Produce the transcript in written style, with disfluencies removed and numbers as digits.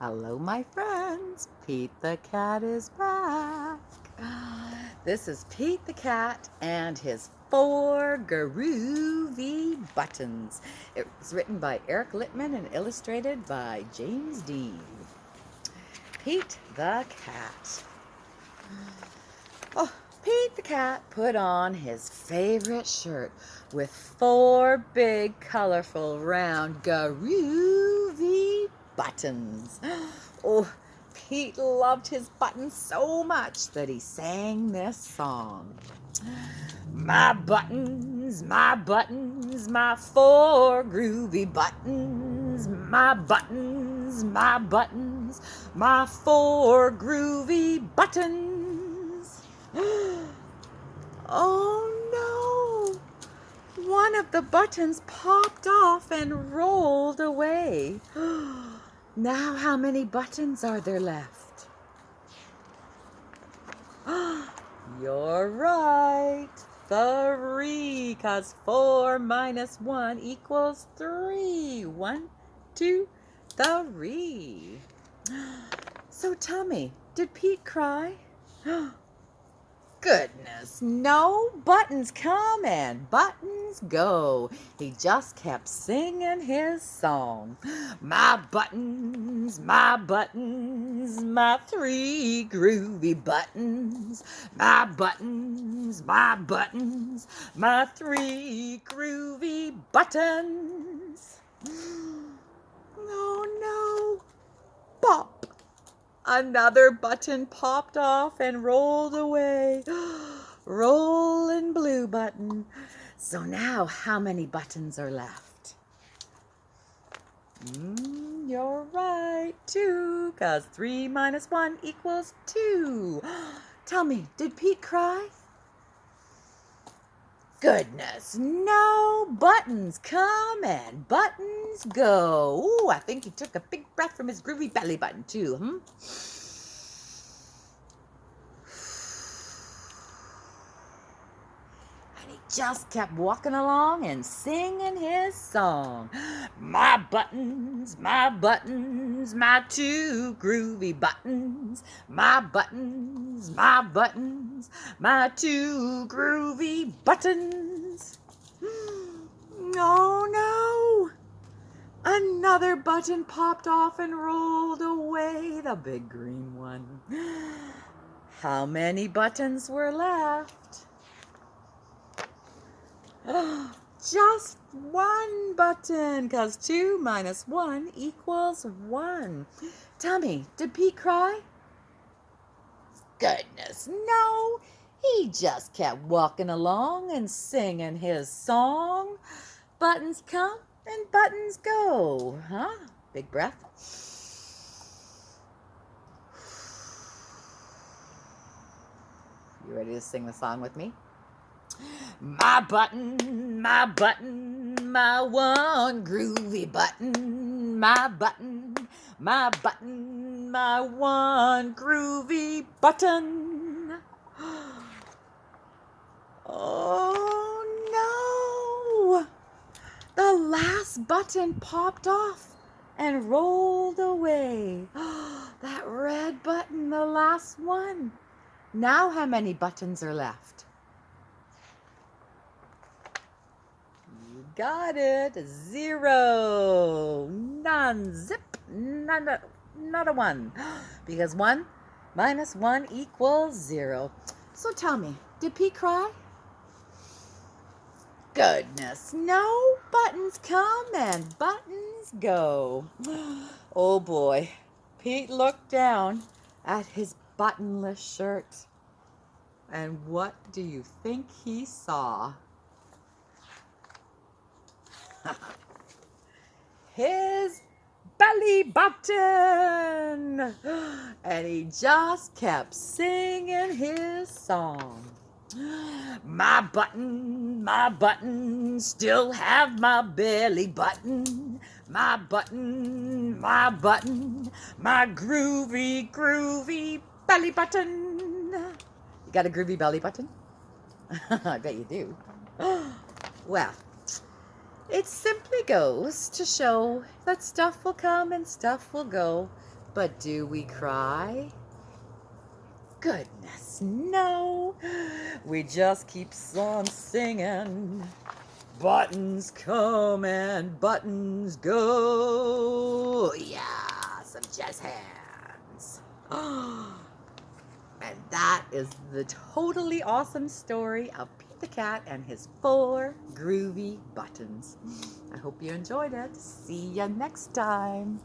Hello, my friends. Pete the cat is back. This is Pete the cat and his 4 groovy buttons. It was written by Eric Littman and illustrated by James Dean. Pete the cat. Oh, Pete the cat put on his favorite shirt with 4 big, colorful, round, groovy buttons. Oh, Pete loved his buttons so much that he sang this song. My buttons, my 4 groovy buttons. My buttons, my 4 groovy buttons. Oh no! One of the buttons popped off and rolled away. Now how many buttons are there left? You're right. 3, because 4 minus 1 equals 3. 1, 2, 3. So tell me, did Pete cry? Goodness, no. Buttons come and buttons go. He just kept singing his song. My buttons, my 3 groovy buttons. My buttons, my 3 groovy buttons. Oh no. Pop! Another button popped off and rolled away. Rolling blue button. So now how many buttons are left? You're right, 2, because 3 minus 1 equals 2. Tell me, did Pete cry? Goodness, no. Buttons come and buttons go. Ooh, I think he took a big breath from his groovy belly button too, And he just kept walking along and singing his song. My buttons, my 2 groovy buttons. My buttons, my 2 groovy buttons. Oh no! Another button popped off and rolled away, the big green one. How many buttons were left? Just 1 button, because 2 minus 1 equals 1. Tell me, did Pete cry? Goodness, no. He just kept walking along and singing his song. Buttons come and buttons go, huh? Big breath. You ready to sing the song with me? My button, my 1 groovy button. My button, my 1 groovy button. Oh no! The last button popped off and rolled away. That red button, the last one. Now how many buttons are left? You got it. 0. None. Zip. None. Not a 1. Because 1 minus 1 equals 0. So tell me, did Pete cry? Goodness, no. Buttons come and buttons go. Oh boy. Pete looked down at his buttonless shirt. And what do you think he saw? His belly button! And he just kept singing his song. My button, still have my belly button. My button, my groovy belly button. You got a groovy belly button? I bet you do. Well, it simply goes to show that stuff will come and stuff will go. But do we cry? Goodness, no. We just keep on singing. Buttons come and buttons go. Yeah, some jazz hands. And that is the totally awesome story of Pete the Cat and his 4 groovy buttons. I hope you enjoyed it. See ya next time.